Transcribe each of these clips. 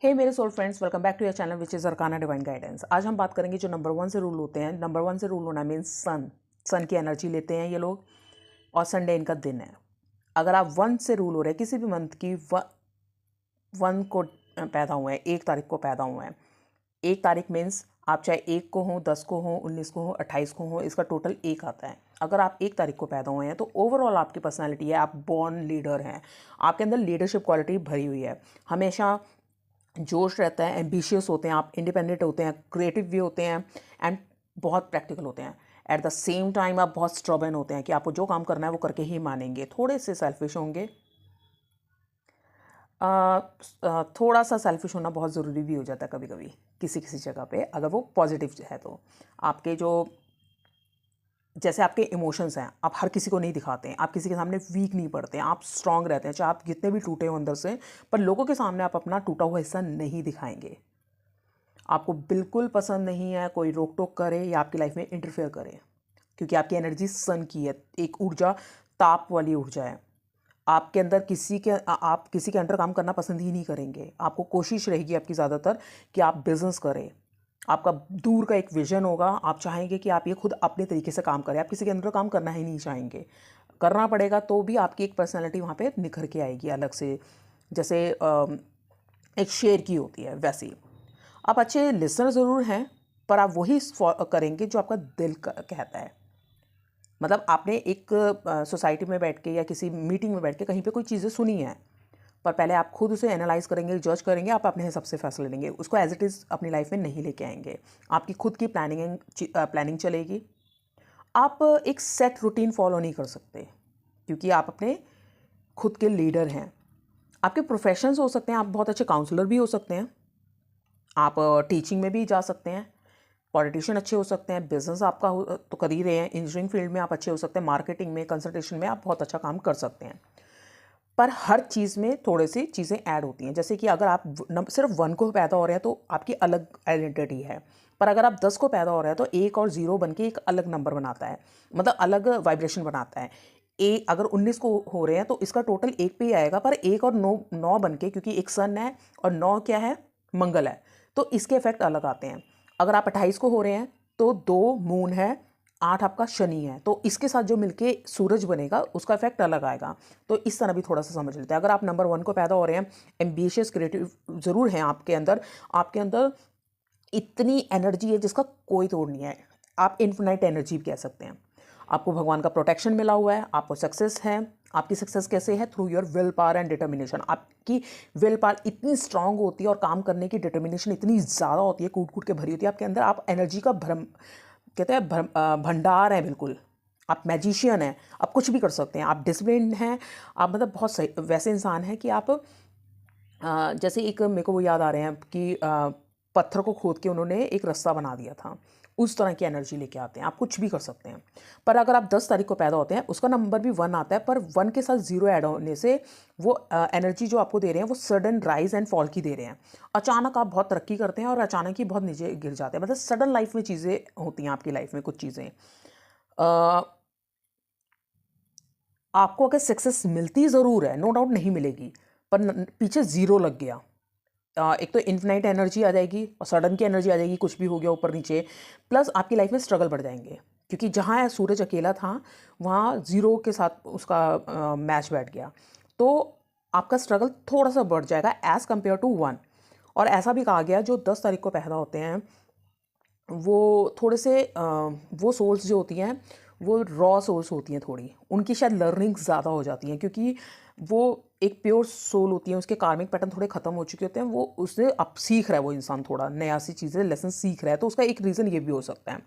हे मेरे soul friends, welcome back to your channel which is Arcana Divine Guidance. आज हम बात करेंगे जो नंबर 1 से रूल होते हैं। नंबर 1 से रूल होना मीन्स सन की एनर्जी लेते हैं ये लोग, और संडे इनका दिन है। अगर आप 1 से रूल हो रहे हैं, किसी भी मंथ की 1 को पैदा हुए हैं, 1 तारीख को पैदा हुए हैं। 1 तारीख मीन्स आप चाहे 1 को हो, 10 को हो, 19 को हो, 28 को हो, इसका टोटल 1 आता है। अगर आप 1 तारीख को पैदा हुए हैं तो ओवरऑल आपकी पर्सनैलिटी है, आप बॉर्न लीडर हैं। आपके अंदर लीडरशिप क्वालिटी भरी हुई है, हमेशा जोश रहता है, एम्बिशियस होते हैं आप, इंडिपेंडेंट होते हैं, क्रिएटिव भी होते हैं एंड बहुत प्रैक्टिकल होते हैं। एट द सेम टाइम आप बहुत स्ट्रॉबन होते हैं कि आपको जो काम करना है वो करके ही मानेंगे। थोड़े से सेल्फिश होंगे, थोड़ा सा सेल्फिश होना बहुत ज़रूरी भी हो जाता है कभी कभी किसी किसी जगह पे, अगर वो पॉजिटिव है तो। आपके जो जैसे आपके इमोशंस हैं, आप हर किसी को नहीं दिखाते हैं, आप किसी के सामने वीक नहीं पड़ते हैं, आप स्ट्रांग रहते हैं, चाहे आप जितने भी टूटे हो अंदर से, पर लोगों के सामने आप अपना टूटा हुआ हिस्सा नहीं दिखाएंगे। आपको बिल्कुल पसंद नहीं है कोई रोक टोक करे या आपकी लाइफ में इंटरफेयर करे, क्योंकि आपकी एनर्जी सन की है, एक ऊर्जा, ताप वाली ऊर्जा है। आपके अंदर आप किसी के अंडर काम करना पसंद ही नहीं करेंगे। आपको कोशिश रहेगी आपकी ज़्यादातर कि आप बिजनेस करें। आपका दूर का एक विजन होगा, आप चाहेंगे कि आप ये खुद अपने तरीके से काम करें, आप किसी के अंदर काम करना ही नहीं चाहेंगे। करना पड़ेगा तो भी आपकी एक पर्सनैलिटी वहाँ पे निखर के आएगी अलग से, जैसे एक शेर की होती है वैसी। आप अच्छे लिसनर ज़रूर हैं, पर आप वही करेंगे जो आपका दिल कहता है। मतलब आपने एक सोसाइटी में बैठ के या किसी मीटिंग में बैठ के कहीं पे कोई चीज़ें सुनी हैं, पर पहले आप खुद उसे एनालाइज करेंगे, जज करेंगे, आप अपने हिसाब से फैसले लेंगे, उसको एज इट इज़ अपनी लाइफ में नहीं लेके आएंगे। आपकी खुद की प्लानिंग चलेगी। आप एक सेट रूटीन फॉलो नहीं कर सकते, क्योंकि आप अपने खुद के लीडर हैं। आपके प्रोफेशंस हो सकते हैं, आप बहुत अच्छे काउंसलर भी हो सकते हैं, आप टीचिंग में भी जा सकते हैं, पॉलिटिशियन अच्छे हो सकते हैं, बिजनेस आपका तो कर ही रहे हैं, इंजीनियरिंग फील्ड में आप अच्छे हो सकते हैं, मार्केटिंग में, कंसल्टेशन में आप बहुत अच्छा काम कर सकते हैं। पर हर चीज़ में थोड़ी सी चीज़ें ऐड होती हैं। जैसे कि अगर आप सिर्फ 1 को पैदा हो रहे हैं तो आपकी अलग आइडेंटिटी है, पर अगर आप 10 को पैदा हो रहे हैं तो 1 और 0 बन के एक अलग नंबर बनाता है, मतलब अलग वाइब्रेशन बनाता है। अगर 19 को हो रहे हैं तो इसका टोटल 1 पे ही आएगा, पर 1 और 9 बन के, क्योंकि एक सन है और 9 क्या है, मंगल है, तो इसके इफेक्ट अलग आते हैं। अगर आप 28 को हो रहे हैं तो 2 मून है, 8 आपका शनि है, तो इसके साथ जो मिलके सूरज बनेगा उसका इफेक्ट अलग आएगा। तो इस तरह भी थोड़ा सा समझ लेते हैं। अगर आप नंबर 1 को पैदा हो रहे हैं, एम्बिशियस क्रिएटिव ज़रूर हैं आपके अंदर इतनी एनर्जी है जिसका कोई तोड़ नहीं है। आप इन्फिनाइट एनर्जी भी कह सकते हैं। आपको भगवान का प्रोटेक्शन मिला हुआ है, आपको सक्सेस है। आपकी सक्सेस कैसे है? Through your will power and determination. आपकी विल पावर इतनी स्ट्रांग होती है और काम करने की डिटर्मिनेशन इतनी ज़्यादा होती है, कूट कूट के भरी होती है आपके अंदर। आप एनर्जी का कहते हैं भंडार है बिल्कुल। आप मैजिशियन हैं, आप कुछ भी कर सकते हैं, आप डिसिप्लिन हैं, आप मतलब बहुत सही वैसे इंसान हैं कि आप जैसे एक मेरे को वो याद आ रहे हैं कि पत्थर को खोद के उन्होंने एक रास्ता बना दिया था, उस तरह की एनर्जी लेके आते हैं। आप कुछ भी कर सकते हैं। पर अगर आप 10 तारीख को पैदा होते हैं, उसका नंबर भी 1 आता है, पर 1 के साथ 0 ऐड होने से वो एनर्जी जो आपको दे रहे हैं वो सडन राइज एंड फॉल की दे रहे हैं। अचानक आप बहुत तरक्की करते हैं और अचानक ही बहुत नीचे गिर जाते हैं। मतलब सडन लाइफ में चीज़ें होती हैं आपकी लाइफ में, कुछ चीज़ें आपको अगर सक्सेस मिलती ज़रूर है, नो डाउट नहीं मिलेगी, पर पीछे 0 लग गया। एक तो इन्फिनाइट एनर्जी आ जाएगी और सडन की एनर्जी आ जाएगी, कुछ भी हो गया ऊपर नीचे, प्लस आपकी लाइफ में स्ट्रगल बढ़ जाएंगे, क्योंकि जहाँ सूरज अकेला था वहाँ 0 के साथ उसका मैच बैठ गया, तो आपका स्ट्रगल थोड़ा सा बढ़ जाएगा एज़ कम्पेयर टू 1। और ऐसा भी कहा गया जो 10 तारीख को पैदा होते हैं वो थोड़े से वो सोल्स जो होती हैं वो रॉ सोल्स होती हैं, थोड़ी उनकी शायद लर्निंग ज़्यादा हो जाती हैं, क्योंकि वो एक प्योर सोल होती है, उसके कार्मिक पैटर्न थोड़े ख़त्म हो चुके होते हैं, वो उससे अब सीख रहा है, वो इंसान थोड़ा नया सी चीज़ें लेसन सीख रहा है, तो उसका एक रीज़न ये भी हो सकता है।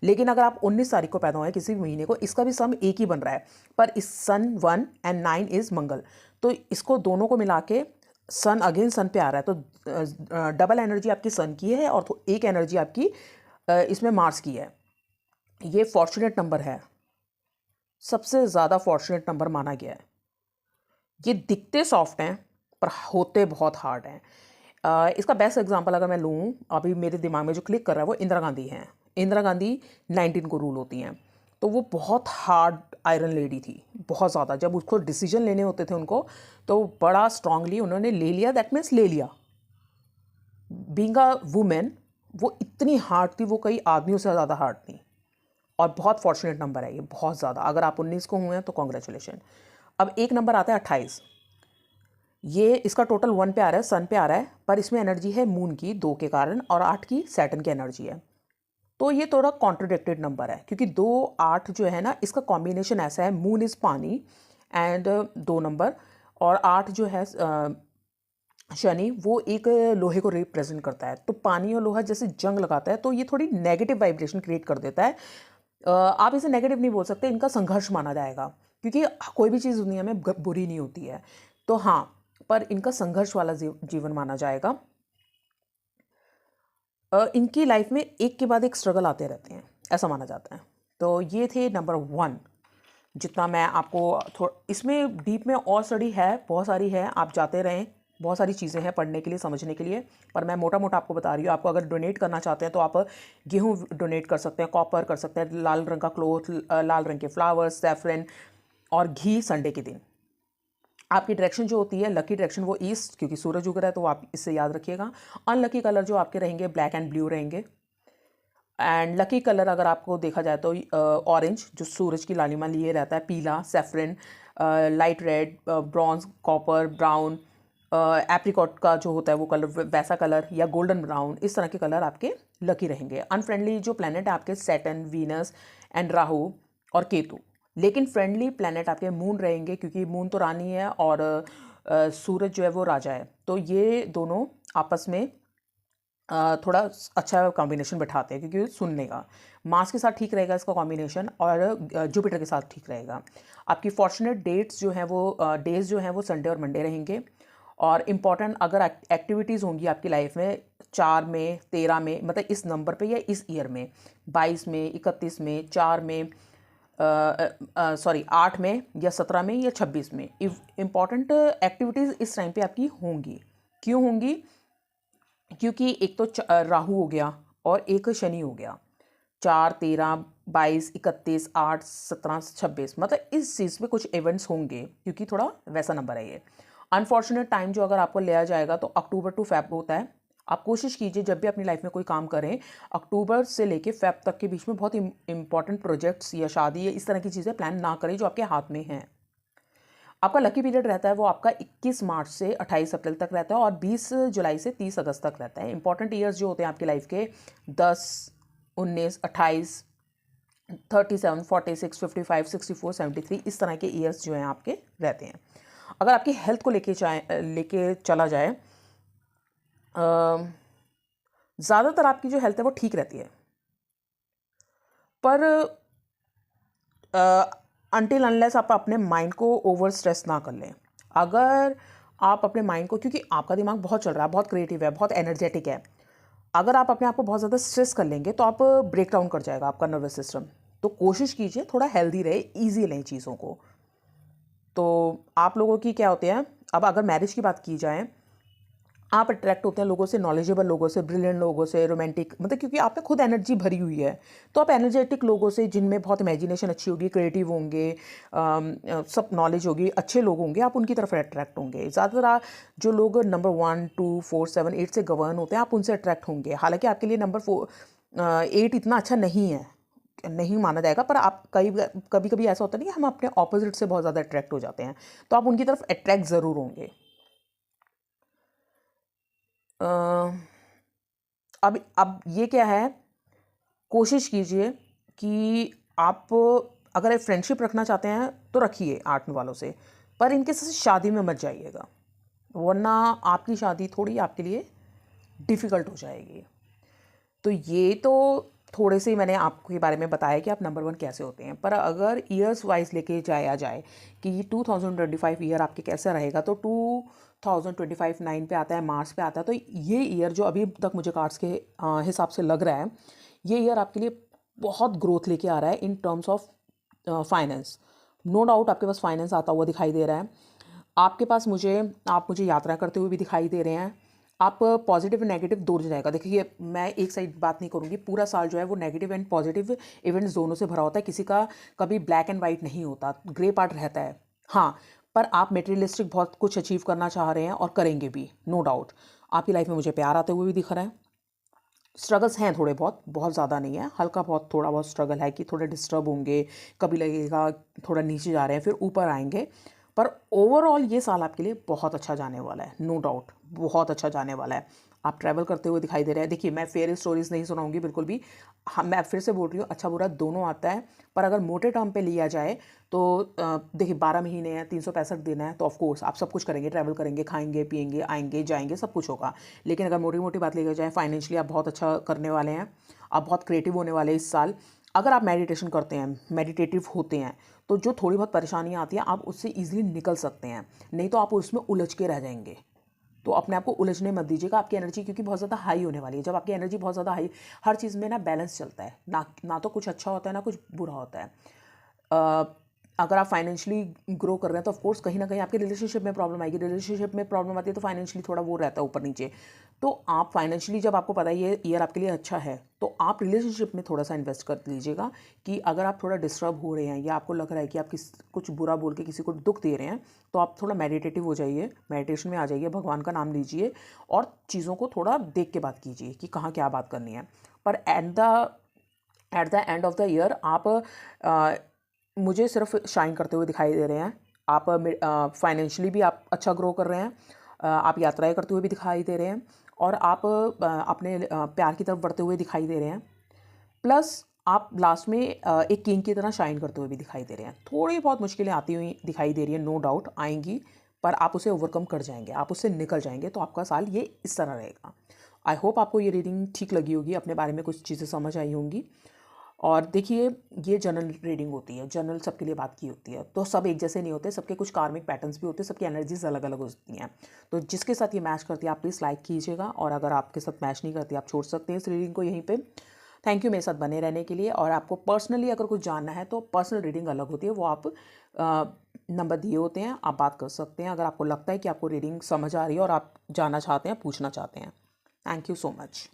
लेकिन अगर आप 19 तारीख को पैदा हुए किसी भी महीने को, इसका भी सम एक ही बन रहा है, पर इस सन 1 एंड 9 इज़ मंगल, तो इसको दोनों को मिला के सन अगेन सन पे आ रहा है, तो डबल एनर्जी आपकी सन की है और एक एनर्जी आपकी इसमें मार्स की है। ये फॉर्चुनेट नंबर है, सबसे ज़्यादा फॉर्चुनेट नंबर माना गया है। ये दिखते सॉफ्ट हैं पर होते बहुत हार्ड हैं। इसका बेस्ट एग्जांपल अगर मैं लूँ, अभी मेरे दिमाग में जो क्लिक कर रहा है वो इंदिरा गांधी हैं। इंदिरा गांधी 19 को रूल होती हैं, तो वो बहुत हार्ड आयरन लेडी थी, बहुत ज़्यादा। जब उसको डिसीजन लेने होते थे उनको, तो बड़ा स्ट्रांगली उन्होंने ले लिया, दैट मीन्स ले लिया। बीइंग अ वुमेन वो इतनी हार्ड थी, वो कई आदमियों से ज़्यादा हार्ड थी। और बहुत फॉर्चुनेट नंबर है ये, बहुत ज़्यादा। अगर आप 19 को हुए हैं तो कॉन्ग्रेचुलेशन। अब एक नंबर आता है 28। ये इसका टोटल 1 पे आ रहा है, सन पे आ रहा है, पर इसमें एनर्जी है मून की 2 के कारण, और 8 की सैटर्न की एनर्जी है। तो ये थोड़ा कॉन्ट्रोडिक्टेड नंबर है, क्योंकि 2 8 जो है ना, इसका कॉम्बिनेशन ऐसा है, मून इज़ पानी एंड 2 नंबर, और 8 जो है शनि, वो एक लोहे को रिप्रेजेंट करता है। तो पानी और लोहा जैसे जंग लगाता है, तो ये थोड़ी नेगेटिव वाइब्रेशन क्रिएट कर देता है। आप इसे नेगेटिव नहीं बोल सकते, इनका संघर्ष माना जाएगा, क्योंकि कोई भी चीज़ दुनिया में बुरी नहीं होती है। तो हाँ, पर इनका संघर्ष वाला जीवन माना जाएगा। इनकी लाइफ में एक के बाद एक स्ट्रगल आते रहते हैं, ऐसा माना जाता है। तो ये थे नंबर 1। जितना मैं आपको इसमें डीप में और स्टडी है, बहुत सारी है, आप जाते रहें, बहुत सारी चीज़ें हैं पढ़ने के लिए, समझने के लिए, पर मैं मोटा मोटा आपको बता रही हूँ। आपको अगर डोनेट करना चाहते हैं तो आप गेहूँ डोनेट कर सकते हैं, कॉपर कर सकते हैं, लाल रंग का क्लोथ, लाल रंग के फ्लावर्स, सैफरन और घी संडे के दिन। आपकी डायरेक्शन जो होती है, लकी डायरेक्शन वो ईस्ट, क्योंकि सूरज उग रहा है, तो आप इससे याद रखिएगा। अनलकी कलर जो आपके रहेंगे, ब्लैक एंड ब्लू रहेंगे। एंड लकी कलर अगर आपको देखा जाए तो ऑरेंज, जो सूरज की लालिमा लिए रहता है, पीला, saffron, light red, bronze, copper, brown, apricot का जो होता है वो कलर, वैसा कलर, या गोल्डन ब्राउन, इस तरह के कलर आपके लकी रहेंगे। अनफ्रेंडली जो प्लैनेट है आपके, सैटर्न, वीनस एंड राहु और केतु। लेकिन फ्रेंडली प्लैनेट आपके मून रहेंगे, क्योंकि मून तो रानी है और सूरज जो है वो राजा है। तो ये दोनों आपस में थोड़ा अच्छा कॉम्बिनेशन बैठाते हैं, क्योंकि सुनने का मार्स के साथ ठीक रहेगा इसका कॉम्बिनेशन, और जुपिटर के साथ ठीक रहेगा। आपकी फॉर्चुनेट डेट्स जो हैं वो डेज जो हैं वो संडे और मंडे रहेंगे। और इम्पॉर्टेंट अगर एक्टिविटीज़ होंगी आपकी लाइफ में 4 में, 13 में, मतलब इस नंबर पे या इस ईयर में, 22 में, 31 में, 4 में, 8 में या 17 में या 26 में, इम्पॉर्टेंट एक्टिविटीज़ इस टाइम पे आपकी होंगी। क्यों होंगी? क्योंकि एक तो राहु हो गया और एक शनि हो गया। 4, 13, 22, 31, 8, 17, 26, मतलब इस चीज़ में कुछ इवेंट्स होंगे, क्योंकि थोड़ा वैसा नंबर है ये। अनफॉर्चुनेट टाइम जो अगर आपको लिया जाएगा तो अक्टूबर टू फेब होता है। आप कोशिश कीजिए जब भी अपनी लाइफ में कोई काम करें, अक्टूबर से लेके फेब तक के बीच में बहुत इंपॉर्टेंट प्रोजेक्ट्स या शादी या इस तरह की चीज़ें प्लान ना करें जो आपके हाथ में हैं। आपका लकी पीरियड रहता है वो आपका 21 मार्च से 28 अप्रैल तक रहता है, और 20 जुलाई से 30 अगस्त तक रहता है। इंपॉर्टेंट ईयर्स जो होते हैं आपकी लाइफ के 10, 19, 28, 37, 46, 55, 64, 73, इस तरह के ईयर्स जो हैं आपके रहते हैं। अगर आपकी हेल्थ को लेके चला जाए, ज़्यादातर आपकी जो हेल्थ है वो ठीक रहती है, पर अनटिल अनलेस आप अपने माइंड को ओवर स्ट्रेस ना कर लें। अगर आप अपने माइंड को, क्योंकि आपका दिमाग बहुत चल रहा है, बहुत क्रिएटिव है, बहुत एनर्जेटिक है, अगर आप अपने आप को बहुत ज़्यादा स्ट्रेस कर लेंगे तो आप ब्रेक डाउन कर जाएगा आपका नर्वस सिस्टम। तो कोशिश कीजिए थोड़ा हेल्दी रहे, ईजी लें चीज़ों को। तो आप लोगों की क्या होते हैं, अब अगर मैरिज की बात की जाए, आप अट्रैक्ट होते हैं लोगों से, नॉलेजेबल लोगों से, ब्रिलियंट लोगों से, रोमांटिक, मतलब क्योंकि आप में खुद एनर्जी भरी हुई है, तो आप एनर्जेटिक लोगों से, जिनमें बहुत इमेजिनेशन अच्छी होगी, क्रिएटिव होंगे, सब नॉलेज होगी, अच्छे लोग होंगे, आप उनकी तरफ अट्रैक्ट होंगे। ज़्यादातर जो लोग नंबर 1, 2, 4, 7, 8 से गवर्न होते हैं, आप उनसे अट्रैक्ट होंगे। हालांकि आपके लिए नंबर 8 इतना अच्छा नहीं है, नहीं माना जाएगा, पर आप कभी कभी ऐसा होता नहीं कि हम अपने ऑपोजिट से बहुत ज़्यादा अट्रैक्ट हो जाते हैं, तो आप उनकी तरफ अट्रैक्ट ज़रूर होंगे। अब ये क्या है, कोशिश कीजिए कि आप अगर फ्रेंडशिप रखना चाहते हैं तो रखिए 8 वालों से, पर इनके साथ शादी में मत जाइएगा, वरना आपकी शादी थोड़ी आपके लिए डिफ़िकल्ट हो जाएगी। तो ये तो थोड़े से मैंने आपके बारे में बताया कि आप नंबर 1 कैसे होते हैं, पर अगर ईयर्स वाइज लेके जाया जाए कि 2025 ईयर आपके कैसा रहेगा, तो 2025 9 पे आता है, मार्च पे आता है। तो ये ईयर जो अभी तक मुझे कार्ड्स के हिसाब से लग रहा है, ये ईयर आपके लिए बहुत ग्रोथ लेके आ रहा है in terms of finance. No doubt आपके पास फाइनेंस आता हुआ दिखाई दे रहा है। आपके पास आप मुझे यात्रा करते हुए भी दिखाई दे रहे हैं। आप पॉजिटिव नेगेटिव दूर जाएगा। देखिए, मैं एक साइड बात नहीं करूँगी, पूरा साल जो है वो नेगेटिव एंड पॉजिटिव इवेंट्स दोनों से भरा होता है। किसी का कभी ब्लैक एंड वाइट नहीं होता, ग्रे पार्ट रहता है। हाँ, पर आप मटेरियलिस्टिक बहुत कुछ अचीव करना चाह रहे हैं और करेंगे भी, नो डाउट। आपकी लाइफ में मुझे प्यार आते हुए भी दिख रहा है। स्ट्रगल्स हैं थोड़े बहुत, बहुत ज़्यादा नहीं है, हल्का बहुत थोड़ा बहुत स्ट्रगल है कि थोड़े डिस्टर्ब होंगे, कभी लगेगा थोड़ा नीचे जा रहे हैं, फिर ऊपर आएंगे। पर ओवरऑल ये साल आपके लिए बहुत अच्छा जाने वाला है, नो डाउट बहुत अच्छा जाने वाला है। आप ट्रैवल करते हुए दिखाई दे रहे हैं। देखिए, मैं फेयर स्टोरीज नहीं सुनाऊंगी बिल्कुल भी। हाँ, मैं फिर से बोल रही हूँ, अच्छा बुरा दोनों आता है। पर अगर मोटे टर्म पे लिया जाए तो देखिए 12 महीने हैं, 365 दिन है, तो ऑफ कोर्स आप सब कुछ करेंगे, ट्रैवल करेंगे, खाएंगे पिएंगे, आएंगे जाएंगे, सब कुछ होगा। लेकिन अगर मोटी मोटी बात लिया जाए, फाइनेंशियली आप बहुत अच्छा करने वाले हैं, आप बहुत क्रिएटिव होने वाले हैं इस साल। अगर आप मेडिटेशन करते हैं, मेडिटेटिव होते हैं, तो जो थोड़ी बहुत परेशानियाँ आती हैं आप उससे ईजिली निकल सकते हैं। नहीं तो आप उसमें उलझ के रह जाएंगे। तो अपने आप को उलझने मत दीजिएगा। आपकी एनर्जी क्योंकि बहुत ज़्यादा हाई होने वाली है। जब आपकी एनर्जी बहुत ज़्यादा हाई, हर चीज़ में ना बैलेंस चलता है, ना तो कुछ अच्छा होता है ना कुछ बुरा होता है। अगर आप फाइनेंशियली ग्रो कर रहे हैं तो ऑफ कोर्स कहीं ना कहीं आपके रिलेशनशिप में प्रॉब्लम आएगी। रिलेशनशिप में प्रॉब्लम आती है तो फाइनेंशियली थोड़ा वो रहता है ऊपर नीचे। तो आप फाइनेंशियली, जब आपको पता है ये ईयर आपके लिए अच्छा है, तो आप रिलेशनशिप में थोड़ा सा इन्वेस्ट कर लीजिएगा कि अगर आप थोड़ा डिस्टर्ब हो रहे हैं या आपको लग रहा है कि आप कुछ बुरा बोल के किसी को दुख दे रहे हैं, तो आप थोड़ा मेडिटेटिव हो जाइए, मेडिटेशन में आ जाइए, भगवान का नाम लीजिए और चीज़ों को थोड़ा देख के बात कीजिए कि कहाँ क्या बात करनी है। पर at the end of the year आप मुझे सिर्फ शाइन करते हुए दिखाई दे रहे हैं। आप फाइनेंशियली भी आप अच्छा ग्रो कर रहे हैं, आप यात्राएं करते हुए भी दिखाई दे रहे हैं, और आप अपने प्यार की तरफ बढ़ते हुए दिखाई दे रहे हैं। प्लस आप लास्ट में एक किंग की तरह शाइन करते हुए भी दिखाई दे रहे हैं। थोड़ी बहुत मुश्किलें आती हुई दिखाई दे रही हैं, नो डाउट आएंगी, पर आप उसे ओवरकम कर जाएंगे, आप उससे निकल जाएंगे। तो आपका साल ये इस तरह रहेगा। आई होप आपको ये रीडिंग ठीक लगी होगी, अपने बारे में कुछ चीज़ें समझ आई होंगी। और देखिए, ये जनरल रीडिंग होती है, जनरल सबके लिए बात की होती है, तो सब एक जैसे नहीं होते, सबके कुछ कार्मिक पैटर्न्स भी होते हैं, सबकी एनर्जीज अलग अलग होती हैं। तो जिसके साथ ये मैच करती है आप प्लीज़ लाइक कीजिएगा, और अगर आपके साथ मैच नहीं करती आप छोड़ सकते हैं इस रीडिंग को यहीं पे। थैंक यू मेरे साथ बने रहने के लिए। और आपको पर्सनली अगर कुछ जानना है तो पर्सनल रीडिंग अलग होती है, वो आप नंबर दिए होते हैं, आप बात कर सकते हैं अगर आपको लगता है कि आपको रीडिंग समझ आ रही है और आप जानना चाहते हैं, पूछना चाहते हैं। Thank you so much.